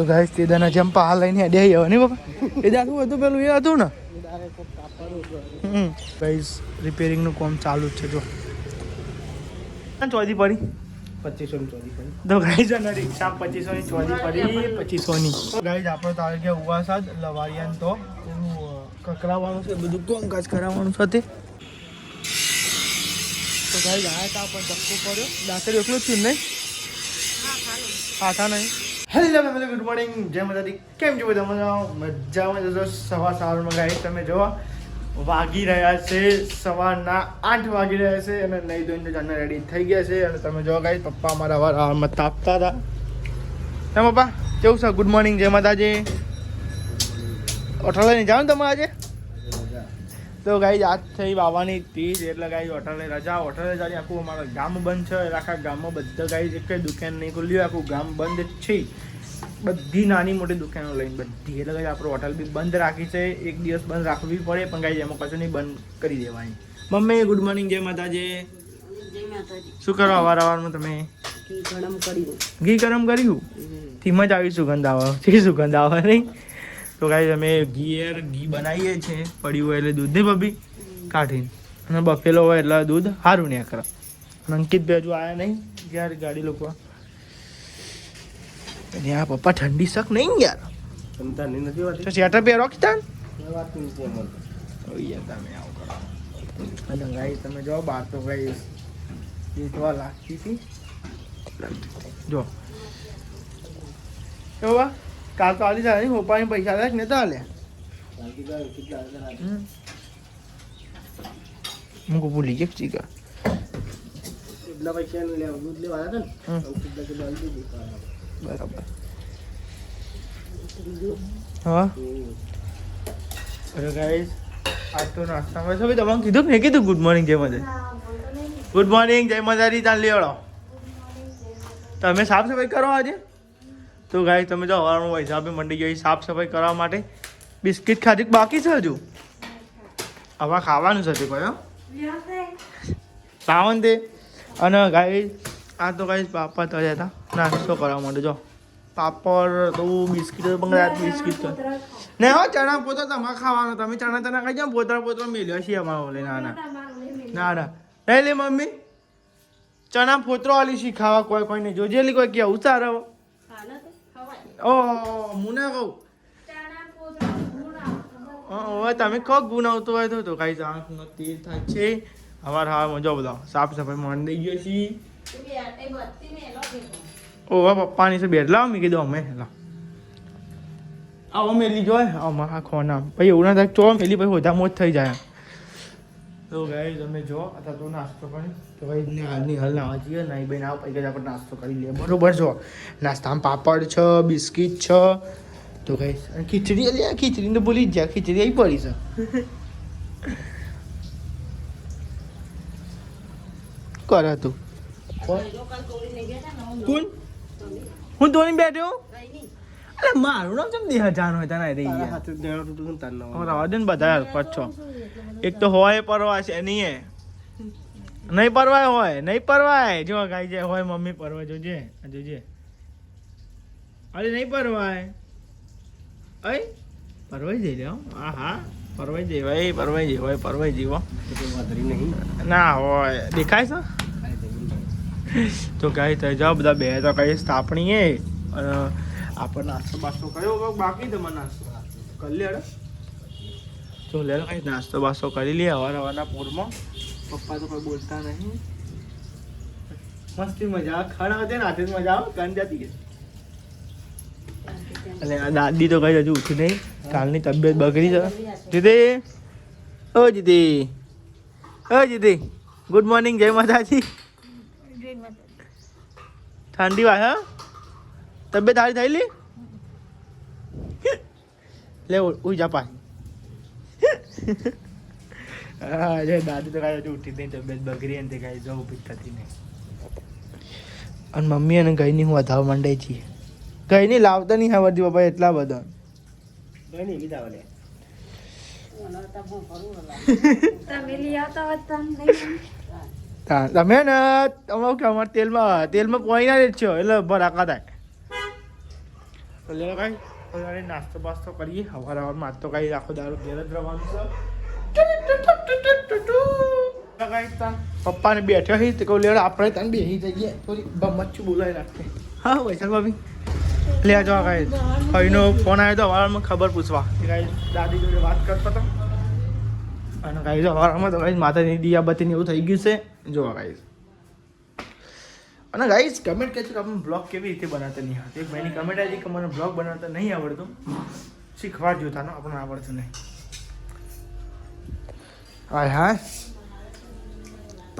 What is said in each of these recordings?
તો ગાઈસ તે દાના જંપા હાલ લઈને દે આવ્યો ને બાપા એ જાતું હતું પેલું એ હતું ને ગાઈસ રિપેરિંગ નું કામ ચાલુ જ છે જો ચોધી પડી 2500 ની ચોધી પડી તો ગાઈસ અને રિક્ષા 2500 ની ચોધી પડી 2500 ની ગાઈસ આપણો તો આવી ગયા ઉવાસાદ લવારિયાન તો કકરાવાનું છે બધું કામકાજ કરાવવાનું છે તે તો ગાઈસ આયા તા પણ ધક્કો પડ્યો દાંતર એકલો જ છું નહીં હા નહીં હેલો ફેમિલી ગુડ મોર્નિંગ જય માતાજી કેમ છો બધા મજામાં જશો સવારમાં ગાઈસ તમે જોવા વાગી રહ્યા છે સવારના 8 વાગી રહ્યા છે અને નહીં ધોઈને જાને રેડી થઈ ગયા છે અને તમે જો ગાઈસ પપ્પા અમારા વારમાં તાપતા હતા હે પપ્પા કેવું છે ગુડ મોર્નિંગ જય માતાજી હોટલ લઈને જાઓ ને તમે આજે તો ગાઈસ આજ થઈ બાવાની ત્રીજ એટલે ગાઈસ હોટલે રજા હોટલે જાણી આખું અમારું ગામ બંધ છે આખા ગામમાં બધા ગાઈસ એક દુકાન નહીં ખુલ્યું આખું ગામ બંધ જ છે બધી નાની મોટી દુકાનો લઈને બધી એટલે ગાઈસ આપણું હોટલ બી બંધ રાખી છે એક દિવસ બંધ રાખવી પડે પણ ગાઈસ એમાં કશું નહીં બંધ કરી દેવાની મમ્મી ગુડ મોર્નિંગ જય માતાજી શું કરો અવારવારમાં તમે ઘી ગરમ કર્યું ધીમ જ આવી સુગંધ આવે શી સુગંધ આવે નહીં તો ગાઈસ અમે ઘી બનાવીએ છીએ પડ્યું હોય એટલે દૂધ નહીં બબી કાઢીને અને બફેલો હોય એટલે દૂધ સારું નહીં કરે અને અંકિતભાઈ હજુ આવ્યા નહીં યાર ગાડી લોકો આ પપ્પા ઠંડી શક નહીં યાર સ્વેટર પહેરો કે તાન તમે આવું કરો અને ગાઈસ તમે જો બહાર તો ગાઈસ જીતવા લાગતી હતી જો કેવા કાલ તો આલી જાય હોપાની પૈસા લાગ ને તો આલે હું ભૂલી ગયો ચીકા એટલા પૈસા લે દૂધ લેવા હતા ને બરાબર હા અરે ગાઈસ આજ તો નાસ્તામાં છે તમને કીધું ને કીધું ગુડ મોર્નિંગ જય માતાજી ગુડ મોર્નિંગ જય માતાજી ચાલ લેવડો તમે સાફ સફાઈ કરો આજે તો ગાઈસ તમે જો હવારનું હિસાબે મંડી ગઈ સાફ સફાઈ કરવા માટે બિસ્કિટ ખાધી બાકી છે હજુ હવે ખાવાનું છે કયો સાવન દે અને ગાઈસ આ તો ગાઈસ પાપા તળ્યા હતા નાસ્તો કરવા માટે જો પાપડ તો બિસ્કિટ બંગડા બિસ્કિટ ને હો ચણા પોતો તમારે ખાવાનો તમે ચણા ખાઈ જાઓ પોતરા મેલ્યો છે અમારો ઓલે ના નહીં લે મમ્મી ચણા પોતરો આલી શી ખાવા કોઈ નહીં જોજેલી કોઈ કે ઉતાર ઓહ મુને કહું હવે તમે કહો ગુણ આવતો હોય તો કાંઈ આંખનો તેલ થાય છે હવાર મજા બધા સાફ સફાઈ માંડી ગયો છીએ ઓહ પપ્પાની છે બેટ લાવ મેં કીધું અમે લાવ આવો મેલી જોય આમાં આ ખોના પછી એવું ના થાય ચો મેલી પછી હોતા મોજ થઈ જાય તો ગાઈસ તમે જો અથવા તો નાસ્તો કરી તો ભાઈ હાલની હાલ ના જઈએ નહીં બેન આવો પછી આપણે નાસ્તો કરી લઈએ બરોબર છો નાસ્તામાં પાપડ છે બિસ્કિટ છે તો ગાઈસ અને ખીચડી લે ખીચડી તો ભૂલી જ જાય ખીચડી આવી પડી છે કરે તું કોણ હું ધોની બેઠ્યો અરે મારું નામ ચમ દેહ જાન હોય તને રહી ગયા બધા પછો એક તો હોય પરવા છે નહીં પરવાય હોય નહીં પરવાય જો ગાઈ જાય હોય મમ્મી પરવા જોજે અરે નહીં પરવાય અય પરવાઈ જઈ લ્યો હા પરવાઈ જેવો ના હોય દેખાય છે તો ગાઈ થઈ જાઓ બધા બે તો કઈ સ્થાપણી એ આપણે નાસ્તો બાસ્તો કર્યો બાકી તમારે નાસ્તો કરી લે તો લે કઈ નાસ્તો બાસ્તો કરી લઈએ હવારના પૂરમાં પપ્પા તો કોઈ બોલતા નહીં મસ્તી મજા ખાણા હતી નાતે મજા આવે કાન જતી એટલે આ દાદી તો કઈ હજુ ઉઠી નહીં કાલની તબિયત બગડી છે જીતી ગુડ મોર્નિંગ જય માતાજી ઠંડી વાત હા તબિયત સારી થયેલી લે ઉઈ જા પાછી હા દાદી તો કાંઈ હજુ ઉઠી નહીં તબિયત બગડી ને તે કાંઈ જવું ભી થતી નહીં અને મમ્મી અને ગઈની હું વધાવ મંડાઈ છીએ ગઈની લાવતા નહીં આવડતી બાપા એટલા બધા તમે ને અમારું કે અમારે તેલમાં પોઈ ના જ છો એટલે ભરાકા થાય તો લે કાંઈ હવે નાસ્તો બાસ્તો કરીએ. સવારમાં આજ તો કાંઈ આખો દારૂ ઘેર જ રહેવાનું છે. પપ્પાને બેઠ્યો છે તો કહું લેવડે આપણે તને બેસી જઈએ થોડી બમચ્ચું બોલાવી રાખીએ. હા વૈશાલ ભાભી લે જો કાંઈ ભાઈનો ફોન આવ્યો તો સવારમાં ખબર પૂછવા કાંઈ દાદી જોડે વાત કરતો હતો અને કાંઈ સવારમાં તો કાંઈ માતાની દિયાબત્તીને એવું થઈ ગયું છે જોવા કાંઈ. અને ગાઈસ કમેન્ટ કરજો કે આપણે બ્લોગ કેવી રીતે બનાવતા નહીં આવડતું. એક ભાઈની કમેન્ટ આવી કે મને બ્લોગ બનાવતા નહીં આવડતું, શીખવાડજો તાનો આપણને આવડતું નહીં. હાય હાય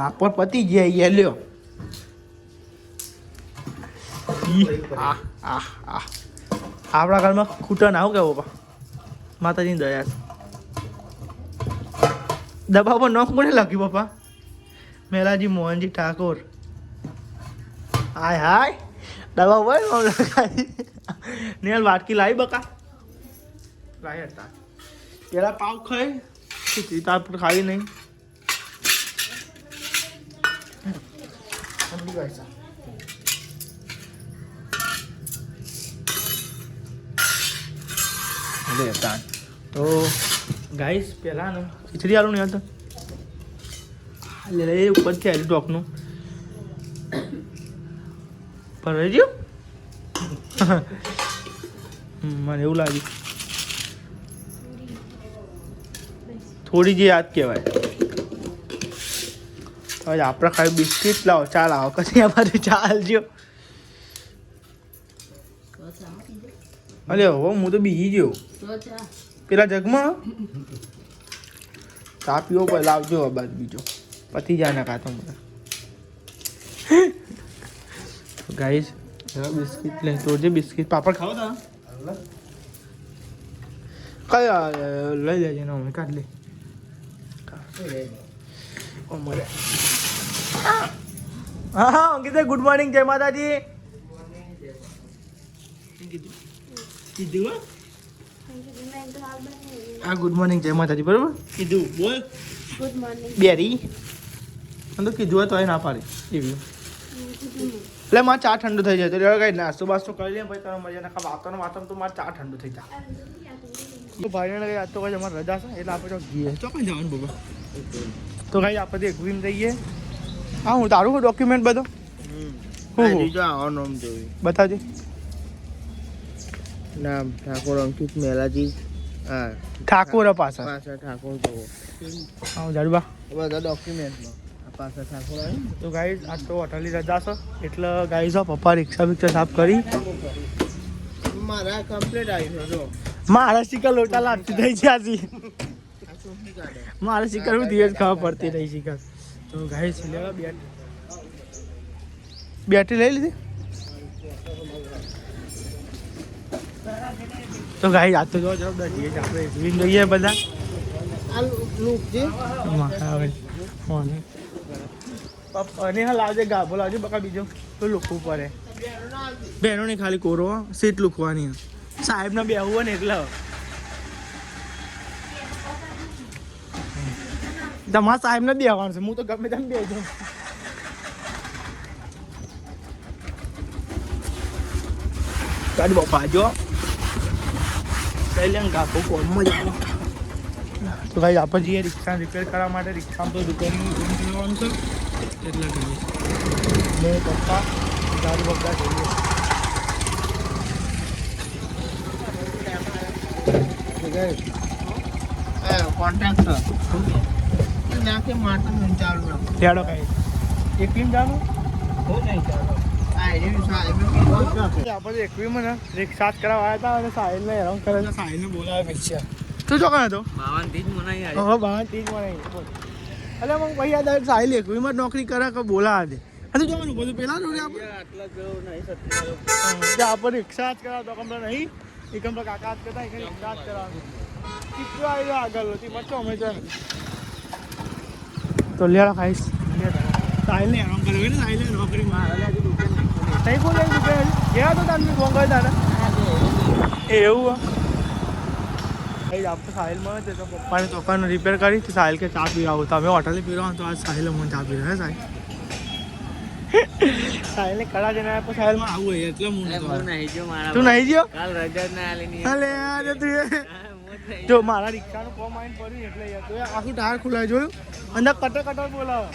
પાપડ પતી ગયા યાર લ્યો. આપણા ઘરમાં ખૂટા ના આવું કે પપ્પા માતાજીની દયા છે. દબા પર નોખ કોને લખ્યું પપ્પા? મેલાજી મોહનજી ઠાકોર. હાય હાય દવા હોય લખાય. નેલ વાટકી લાવી બકા લાવી હતા પેલા પાવ ખાઈ ખીચડી તાર પર ખાવી નહીં. તો ગાઈસ પેલા ને ખીચડી આલું નહીં હતું લે ઉપરથી આવ્યું ટોકનું પર રહી ગયું. મને એવું લાગ્યું થોડી જે યાદ કહેવાય. હવે આપણે ખાલી બિસ્કીટ લાવો ચા લાવો કશી અમારે ચાલજો. અરે હો હું તો બીજી ગયો પેલા જગમાં ચા પીવો પણ લાવજો બાદ બીજો પતી જાય ને કાતો મને. ગાઈસ બિસ્કિટ લે તો જે બિસ્કિટ પાપડ ખાવ તા કયા લઈ લેજે ને અમે કાઢ લે અમારે. હા હા અંકિત ગુડ મોર્નિંગ જય માતાજી કીધું. હા ગુડ મોર્નિંગ જય માતાજી બરોબર કીધું બોલ ગુડ મોર્નિંગ બેરી તો કીધું તો ના પાડી એવી એટલે મારે ચા ઠંડુ થઈ જાય તો કઈ નાસ્તો બાસ્તો કરી લે ભાઈ તારો મજા ના વાતો વાતો તો મારે ચા ઠંડુ થઈ જાય. તો ભાઈને કઈ આજ તો કઈ અમારે રજા છે એટલે આપણે જઈએ ચોકન જવાનું બાબા. તો કઈ આપણે એકવીમ જઈએ. હા હું તારું ડોક્યુમેન્ટ બધો બતાવજે. નામ ઠાકોર અંકિત મેલાજી. હા ઠાકોર પાછા ઠાકોર જોવો. હા જાડુબા બધા ડોક્યુમેન્ટમાં પાછા ઠાકોર આવ્યું. તો ગાઈઝ આજ તો હોટલની રજા છે એટલે ગાઈઝ પપ્પા રિક્ષા બિક્ષા સાફ કરી મારા કમ્પ્લીટ આવ્યું જો મારા શિકર લોટા લાગતી થઈ જ્યાંથી મારા શિકર હું દિવસ ખાવા પડતી રહી શિકર. તો ગાઈઝ લેવા બેટરી લઈ લીધી. તો ગાઈઝ આજ તો જો જવાબદાર છીએ આપણે જોઈ લઈએ બધા આ લુક છે અને હા લાવજે ગાભો લાવજે બકા બીજો તો લૂકવું પડે. બહેનો ને ખાલી કોરો સીટ લૂકવાની સાહેબ ને બેહવું હોય ને એટલે તમારા સાહેબ ને બેહવાનું છે. હું તો ગમે તેમ બેસજો. ગાડી બાપા જો પહેલે ગાભો કોમમાં જ તો ભાઈ આપણે જઈએ રિક્ષા રિપેર કરવા માટે. રિક્ષામાં તો દુકાનનું ફોન કરવાનું છે એટલે કરીએ મેં પપ્પા ગાડી બધા જઈએ. કોન્ટ્રાક્ટર નાખે માટે ચાલુ લેડો કઈ એકવીમ જાનું આપણે એકવીમાં ને રિક્ષા કરાવવા આવ્યા હતા અને સાહિલને હેરાન કરે છે. સાહિલને બોલાવે પૈસા તું ચોકન હતો બાવન ત્રીજ મનાઈ એટલે મને પછી યાદ આવે સાહિલ એકવીમાં નોકરી કરે કે બોલાવે દે હજુ જવાનું બધું પેલા જોડે આપણે રિક્ષા જ કરાવતો કમરે નહીં એ કમરે કાકા જ કરતા એ રિક્ષા જ કરાવવાનું કેટલું આવી આગળ હતી મચો અમે છે તો લેડા ખાઈશ સાહિલને હેરાન કરે ને સાહિલને નોકરી મારે નહીં બોલે ગયા તો તમને ફોન કરી તારે એવું આપણે સાહિલ મળે છે તો પપ્પાને ચોખાને રિપેર કરી તો સાહિલ કે ચા પીવા આવું તમે હોટલે પીવા તો આજ સાહિલ મને ચા પીવા હે સાહેબ સાહેલ ને કડા જઈને આવ્યા સાહેલ માં આવું હોય એટલે હું નતો આવ્યો. નહીં જો મારા તું નહીં ગયો કાલ રજા જ ના આલી ની અલે યાર તું જો મારા રિક્ષાનું કોમ આવીને પડ્યું એટલે યાર તો આખું ટાયર ખુલાય જોયું અંદર કટર બોલાવે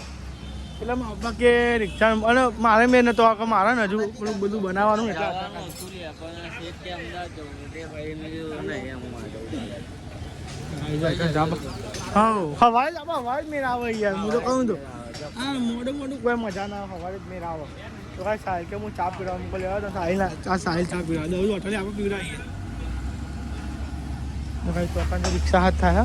એટલે મારા કે રિક્ષા અને મારે મેં નતો આ મારે ને હજુ પેલું બધું બનાવવાનું એટલે હવારે જ મેળ આવે યાર હું તો કહું તો હા મોટું કોઈ મજા ના હવારે જ મેળ આવે તો કાંઈ સાહેલ કે હું ચા પીવા મૂકો લેવા તો સાહેલ ચા પીવા દઉં હોટલે આપણે પીવડાવીએ તો કાંઈ ચોકાની રિક્ષા હાથ થાય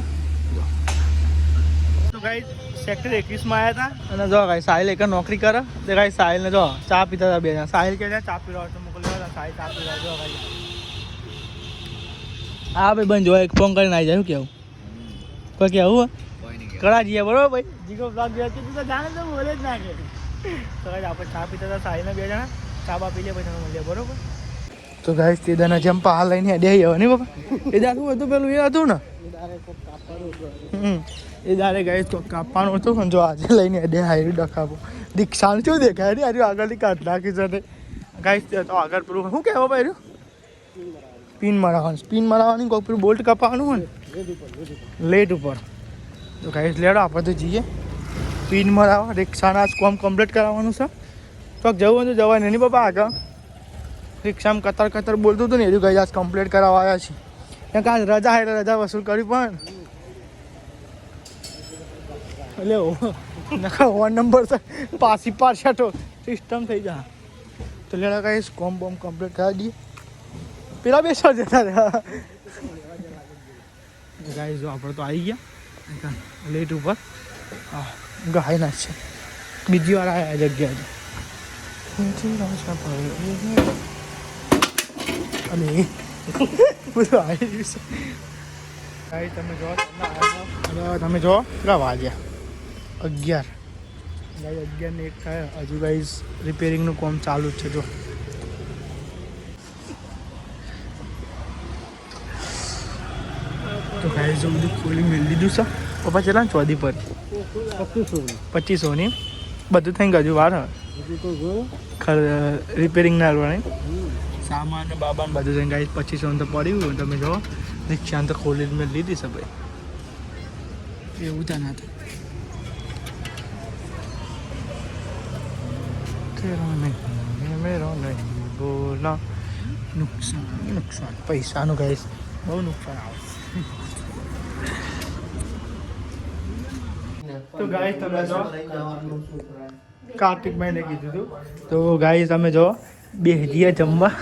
તો કાંઈ સેક્ટર 21 માં આવ્યા હતા અને જો કાંઈ સાહેલ એક નોકરી કરે તો કાંઈ સાહેલને જો ચા પીતા હતા બે જણા સાહેલ કે ચા પીવા તો મૂકો લેવા સાહેલ ચા પીવા જો કાંઈ હા ભાઈ બંધ જો એક ફોન કરીને આવી જાય શું કેવું કોઈ કેવું કડા જઈએ બરોબર ભાઈ જીગો બ્લોગ જોઈએ તું તો જાણે તો બોલે જ ના કે તો કાંઈ આપણે ચા પીતા હતા સાહેલને બે જણા ચા બા પી લે પછી તમે મળીએ બરોબર તો ગાઈસ તે દાના જેમ પહાડ લઈને અડે આવ્યો ને બાપા એ દારું હતું પેલું એ હતું ને એ દારે ગાઈસ તો કાપવાનું હતું પણ જો આજે લઈને અડે હારી ડખાવો દીક્ષાનું શું દેખાય ને આજે આગળથી કાઢ નાખી છે ગાઈસ તો આગળ પેલું શું કહેવા પાડ્યું સ્પિન મરાવવાની કોઈ પેલું બોલ્ટ કપાવવાનું હોય ને લેટ ઉપર તો ગાઈસ લેડો આપણે તો જઈએ પિન મરાવવા રિક્ષાના કોમ કમ્પ્લીટ કરાવવાનું છે તો જવું હોય તો જવાય નહીં બાપા આગળ રિક્ષામાં કતર બોલતું હતું ને એનું ગઈ આજ કમ્પ્લીટ કરાવવા આવ્યા છીએ ત્યાં કાંઈ રજા એટલે રજા વસૂલ કરી પણ એટલે નખા વન નંબર છે પાછી પાછાટો સિસ્ટમ થઈ જાય તો લેડા કાંઈ કોમ બોમ કમ્પ્લીટ કરાવી દઈએ પેલા બેસવા જતા રહ્યા ગાઈ જો આપણે તો આવી ગયા લેટ ઉપર હા ગાય ના છે બીજી વાર આવ્યા જગ્યાએ અને બધું આવી ગયું છે ગાઈ તમે જો કેટલા વાગ્યા 11 ગાઈ 11 ને 1 થાય હજુ ગાઈ રિપેરિંગનું કામ ચાલુ જ છે જો તો ગાઈ જો બધું ખોલી મેળ લીધું છે પપ્પા ચલા ચોદી પર 2500 ની બધું થઈને હજુ વાર રિપેરિંગ ના કરવાની સામાન ને બાબાને બધું થઈને ગાઈ 2500 તો પડ્યું તમે જો રિક્ષા તો ખોલી મેં લીધી છે ભાઈ એવું ત્યાં ના થાય મેરો નહીં બોલા નુકસાન પૈસાનું ગાઈશ બહુ નુકસાન આવે તો ગાઈસ તમે જો કાર્તિકભાઈને કીધું હતું તો ગાઈસ તમે જો બેહજીએ જમવા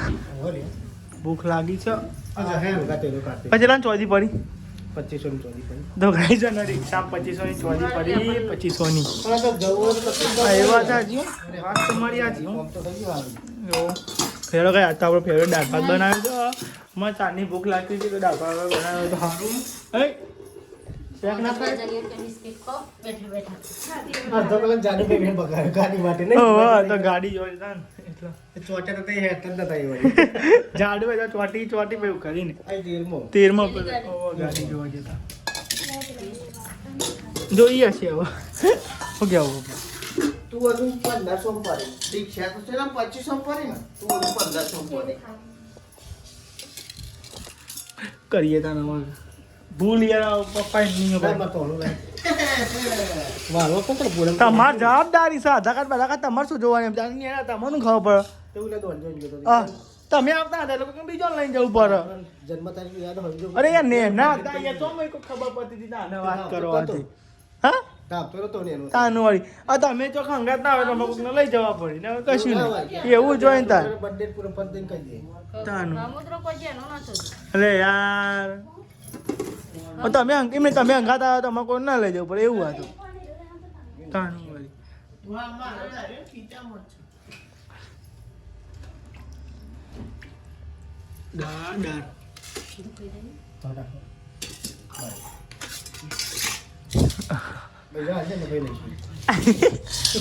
ભૂખ લાગી છે પછી લાન ચોદી પડી 2500 ની ચોદી પડી તો ગાઈસ અને રિક્ષા 2500 ની ચોદી પડી 2500 ની એવા છે હજી વાત તમારી આ ફેરો કઈ आता આપણે ફેવરેટ દાળ ભાત બનાવ્યો તો મને ચાની ભૂખ લાગતી હતી તો દાળ ભાત બનાવ્યો તો સારું ગાડી જોઈ ચોટી કરીને 13 ગાડી જોવા જતા જોઈએ છે હવે શું કેવું તું હજુ 1500 પડે રિક્ષા તો ચલા 2500 પડે ને તું હજુ 1500 પડે કરીએ તાને ભૂલ યાર પપ્પા નહીં તમાર જવાબદારી છે આધાર કાર્ડ તમારે શું જોવાનું તમને ખબર પડે તમે આવતા હતા લોકો બીજો લઈને જવું પડે જન્મ તારીખ યાદ હોય અરે યાર ને ના હતા યાર તો મને ખબર પડતી હતી ના વાત કરવાથી હા તાનું વાળી તમે તો ખંગાત ના આવે તો અમુકને લઈ જવા પડી ને કશું નહીં એવું જોઈ ને તાર તાનું અરે યાર તમે અંગાત આવ્યા તો અમે કોઈ ના લઈ જવું પડે એવું હતું તાનું વાળી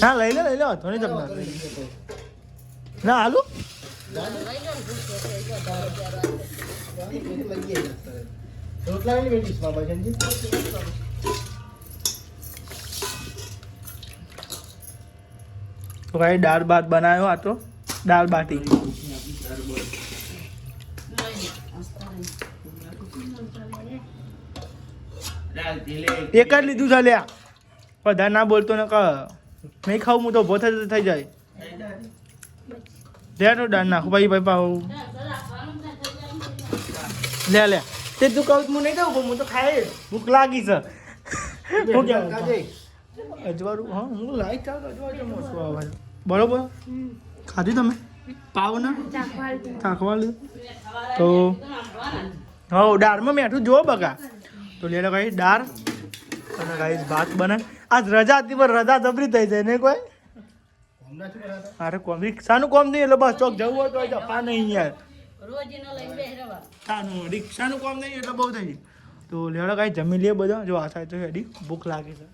ના લઈ લે થોડી જમના ના આલુ તો ભાઈ દાળ ભાત બનાવ્યો આ તો દાળ બાટી એક જ લીધું છે લ્યા બધા ના બોલતો ને ક નહીં ખાવું હું તો ઉભો થઈ જાય લે તો દાળ નાખો ભાઈ પાઉ લે લે તે તું કહું હું નહીં ખાઉં હું તો ખાય ભૂખ લાગી છે હું કેવું અજવાળું હા હું લાઈક ચાલ અજવાળું મોસું આવે બરોબર ખાધી તમે પાવ ના ચાખવા લીધું તો હા દાળમાં મેઠું જુઓ બગા તો લે ભાઈ દાળ અને ગાઈસ ભાત બને આજ રજા હતી પણ રજા જબરી થઈ જાય ને કોઈ અરે કોમ રિક્ષાનું કોમ નહીં એટલે બસ ચોક જવું હોય તો જપા નહીં યાર રિક્ષાનું કોમ નહીં એટલે બહુ થઈ ગયું તો લેડો કાંઈ જમી લઈએ બધા જો આ થાય તો હેડી ભૂખ લાગે છે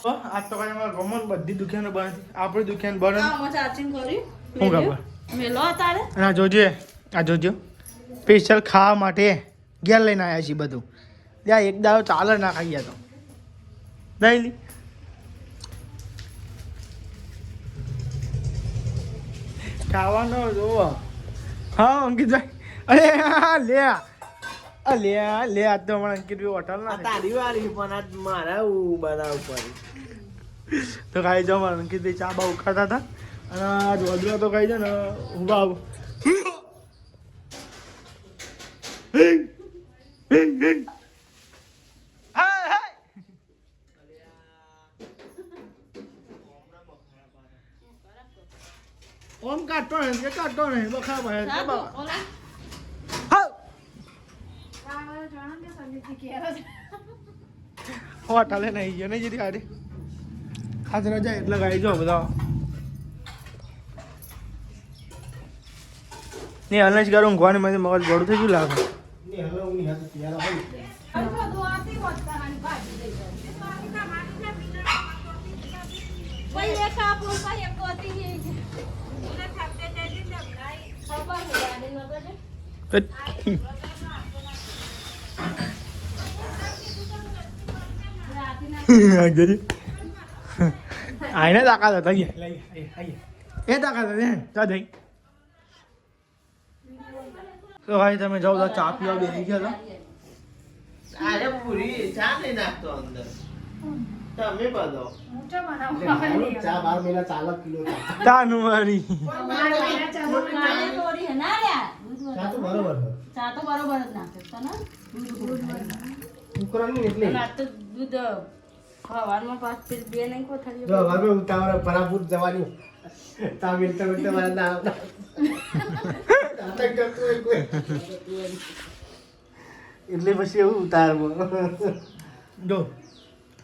આજ તો કાંઈ અમારા ગમન બધી દુકાનો બંધ આપણી દુકાન બંધ શું ખબર અને આ જોજો સ્પેશિયલ ખાવા માટે ઘેર લઈને આવ્યા છીએ બધું ત્યાં એક દાડો ચાલે ના ખાઈએ તો દઈ ખાવાનો જોવો હા અંકિતભાઈ અરે હા લે લે આજ તો હમણાં અંકિતભાઈ હોટલ ના તારી વાળી પણ આજ મારા બનાવવું પડે તો ખાઈ જાઓ મારા અંકિતભાઈ ચા બા ઉખાતા હતા અને આ રોજના તો ખાઈ જાય ને હું બાબુ ઓમ કાઢતો ને કે કાઢતો ને બખા ભાઈ હોટલે નહીં ગયો નહીં જતી ગાડી ખાસ રજા એટલે ગાડી જો બધા નહીં હલને જ કરું ઊંઘવાની મગજ ગોળું થઈ ગયું લાગે આઈને તાકાત હતા એ તાકાત હતી ચા દઈ તો ભાઈ તમે જાઓ તો ચા પીવા બેસી ગયા હતા અરે પૂરી ચા નહીં નાખતો અંદર તમે બધો ચા 12 મહિના ચાલક કિલો તાનું મારી ચા તો બરોબર જ નાખે ઉકરાની એટલે દૂધ હવારમાં પાછ ફિર બે નહીં કોઠારી જો હવે ઉતાવળ પરાપુર જવાની તા મિલતા મિલતા મારા નામ એટલે પછી એવું ઉતારમાં જો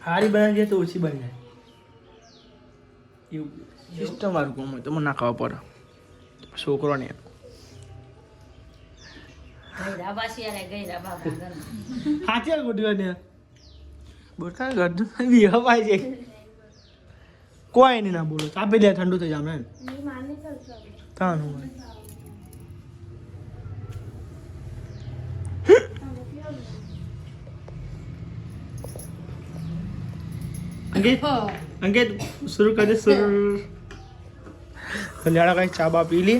હારી બનાવી જાય તો ઓછી બની જાય એવું સિસ્ટમ વાળું કોમ હોય તો મને ના ખાવા પડે છોકરો ને સાચી મોટી વાત બોલતા ગરદન બી હવાય છે કોઈ નહીં ના બોલો આપી દે ઠંડુ થઈ જાય એમ તાનું अंकित शुरू कर दे शुरू कल्याणा का चा बा पी लिए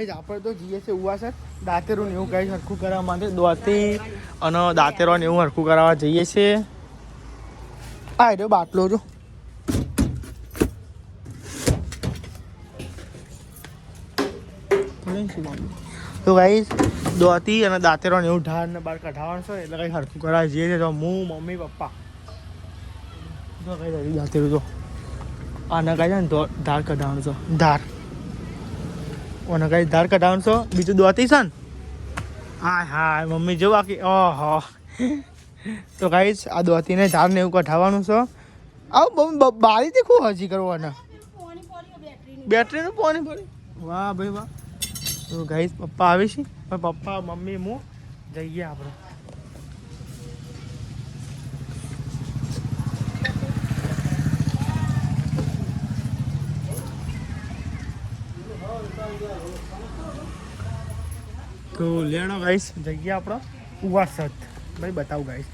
આપણે તો જઈએ છે ઉવા સર દાંતેરો ને એવું કઈ હરખું કરવા માટે દોતી અને દાંતેરો ને એવું હરખું કરાવવા જઈએ છે આ રહ્યો બાટલો જો તો ગાઈસ દોતી અને દાંતેરો ને એવું ઢાળ ને બહાર કઢાવવાનું છે એટલે કઈ હરખું કરાવવા જઈએ છે તો હું મમ્મી પપ્પા જો કઈ દાંતેરું તો આને કઈ છે ને ધાર કઢાવવાનું છે ધાર ઓને કઈ ધાર કઢાવવાનું છો બીજું દોતી છે ને હા હા મમ્મી જો બાકી ઓહો તો ગાઈસ આ દોતીને ધાર ને એવું કઢાવવાનું છે આવું બારીથી ખૂબ હજી કરવાના બેટરીનું પાણી પડી વાહ ભાઈ વાહ તો ગાઈસ પપ્પા આવે છે પણ પપ્પા મમ્મી હું જઈએ આપણે તો લેણો ગાઈસ જઈએ આપણે ઉવાસદ ભાઈ બતાવું ગાઈસ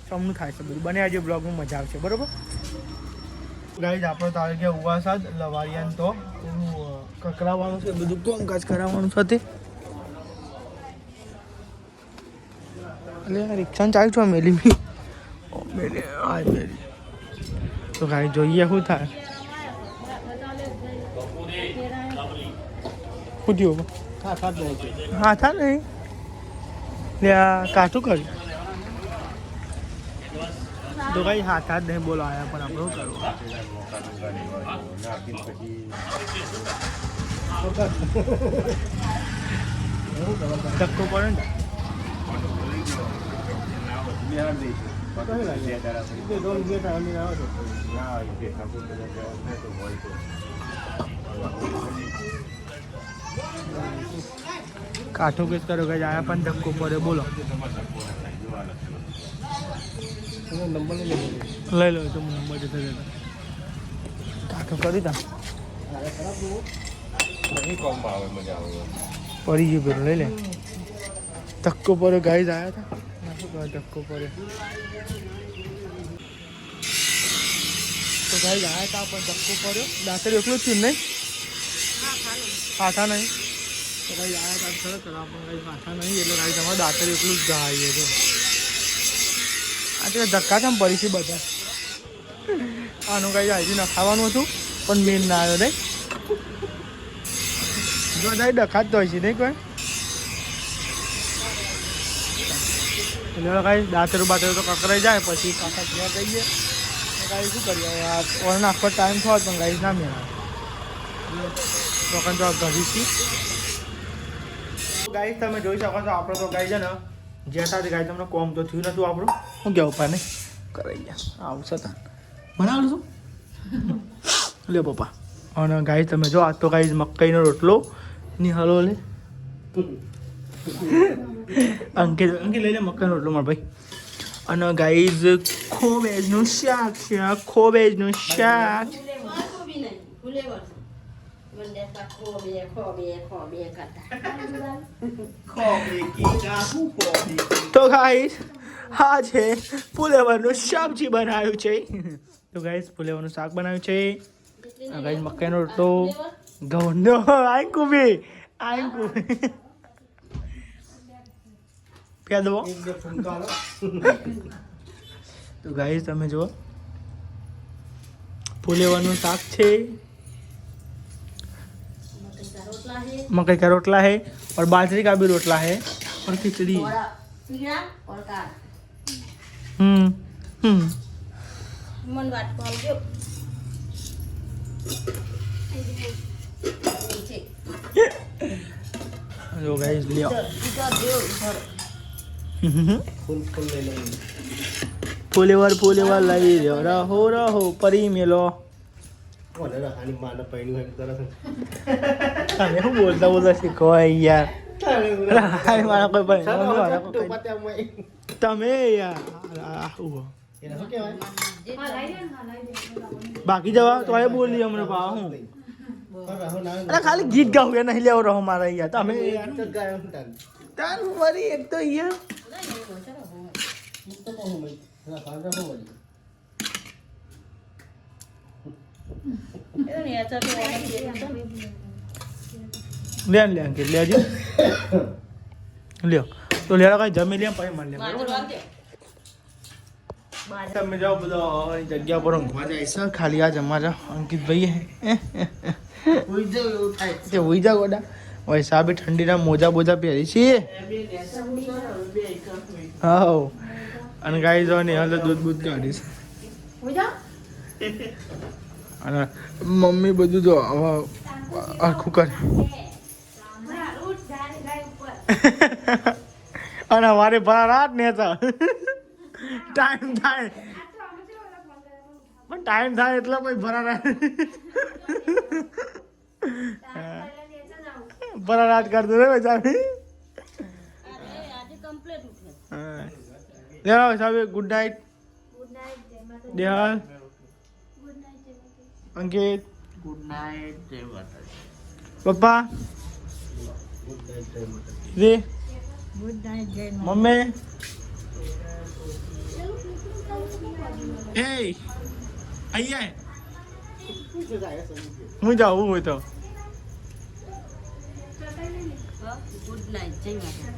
સમનું થાય છે બધું બને આજે બ્લોગમાં મજા આવશે બરોબર ગાઈસ આપણે તો આવી ગયા ઉવાસદ લવારિયાન તો કકરાવવાનું છે બધું કામકાજ કરાવવાનું છે તે એટલે રિક્ષા ચાલુ છો મેલી મેલી તો ગાઈસ જોઈએ શું થાય શું થયું હા થા નહીં કાઠું કર્યું તો કઈ હાથ જ નહીં બોલાયા પણ આપણે કરવું ધક્કો પડે ને કાઠું કેસ કર્યો કે આયા પણ ધક્કો પડે બોલો લઈ લો તો નંબર જતો જતો કાઠું કરી તા પડી ગયું પેલું લઈ લે ધક્કો પડ્યો ગાઈ જ આવ્યા હતા ધક્કો પડ્યો તો ગાઈ આવ્યા હતા પણ ધક્કો પડ્યો દાંતર એકલું થયું નહીં હાથા નહીં તો કઈ આવ્યા હતા સરસ કરવા પણ કઈ હાથા નહીં એટલે ગાઈ તમારે દાંતર એકલું જ ગાઈએ છે આજે ધક્કા કેમ પડી છે બધા આનું કઈ હજી નખાવાનું હતું પણ મેન ના આવ્યો નહીં જો દાઈ ડખાત તો હોય છે નહીં કોઈ એટલે કાંઈ દાંતરું બાતરું તો કકરાઈ જાય પછી કાકા ત્યાં કહીએ કાંઈ શું કરીએ ઓરનો આખો ટાઈમ થયો પણ ગાઈ ના મેળા તો ઘડીથી ગાઈ તમે જોઈ શકો છો આપણે તો ગાઈ છે ને જ્યાં સાથે ગાઈ તમને કોમ તો થયું નતું આપણું શું કહેવું પપ્પા નહીં કરાઈ ગયા આવશે તા બનાવેલું શું લે પપ્પા અને ગાઈ તમે જો આજ તો ગાઈ મકાઈનો રોટલો નિહાળો લે અંકિત લઈ લે મકાઈનો રોટલો મારા ભાઈ અને ગાઈઝ ખોબેજનું શાક છે ખોબેજનું શાક તો ગાઈઝ હા છે ફુલેવરનું સબ્જી બનાવ્યું છે તો ગાઈઝ ફુલેવરનું શાક બનાવ્યું છે ગાઈઝ મકાઈનો રોટલો ઘઉંનો આંકુબી પેદવો તો ગાઈઝ તમે જુઓ ફુલેવરનું શાક છે मकई का रोटला है और बाजरे का भी रोटला है और खिचड़ी जो गाइस लियो फुलेवर लई रहो परी मेलो તમે શું બોલતા શીખો યાર તમે યાર બાકી જવા તો એ બોલી હમણાં પા હું અરે ખાલી ગીત ગાવું નહીં લેવો રહો મારા યાર તમે તાર મારી એક તો યાર લે કે લેજો લ્યો તો લેવા કઈ જમી લે પછી મને તમે જાઓ બધા જગ્યા પર ઊંઘવા જાય છે ખાલી આ જમવા જાઓ અંકિતભાઈ તે હોઈ જાવ ગોડા વૈસા બી ઠંડીના મોજા બોજા પહેરી છે હા અને ગાઈ જો ને હાલ દૂધ કાઢીશ અને મમ્મી બધું જો આખું કરે અને અમારે ભરા રાત ને ટાઈમ થાય પણ ટાઈમ થાય એટલે પછી ભરા રાત ભરા રાત કરતો રે બેચારી સાહેબ ગુડ નાઇટ દેહાલ અંકિત ગુડ નાઇટ જય માતાજી પપ્પા રે ગુડ નાઇટ જય મમ્મી એ અહીંયા હું જાઉં હોય તો ગુડ નાઇટ જય માતા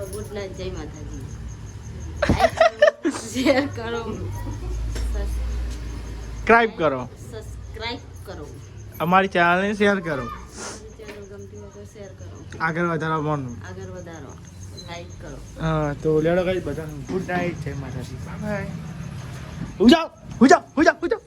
ગુડ નાઇટ જય માતાજી શેર કરો સબસ્ક્રાઇબ કરો સબસ્ક્રાઇબ કરો અમારી ચેનલને શેર કરો ચેનલ ગમતી હોય તો શેર કરો આગળ વધારવા પણ આગળ વધારો લાઈક કરો હા તો લેડો ગાઈસ બધાને ગુડ નાઇટ જય માતાજી બાય હું જાઉં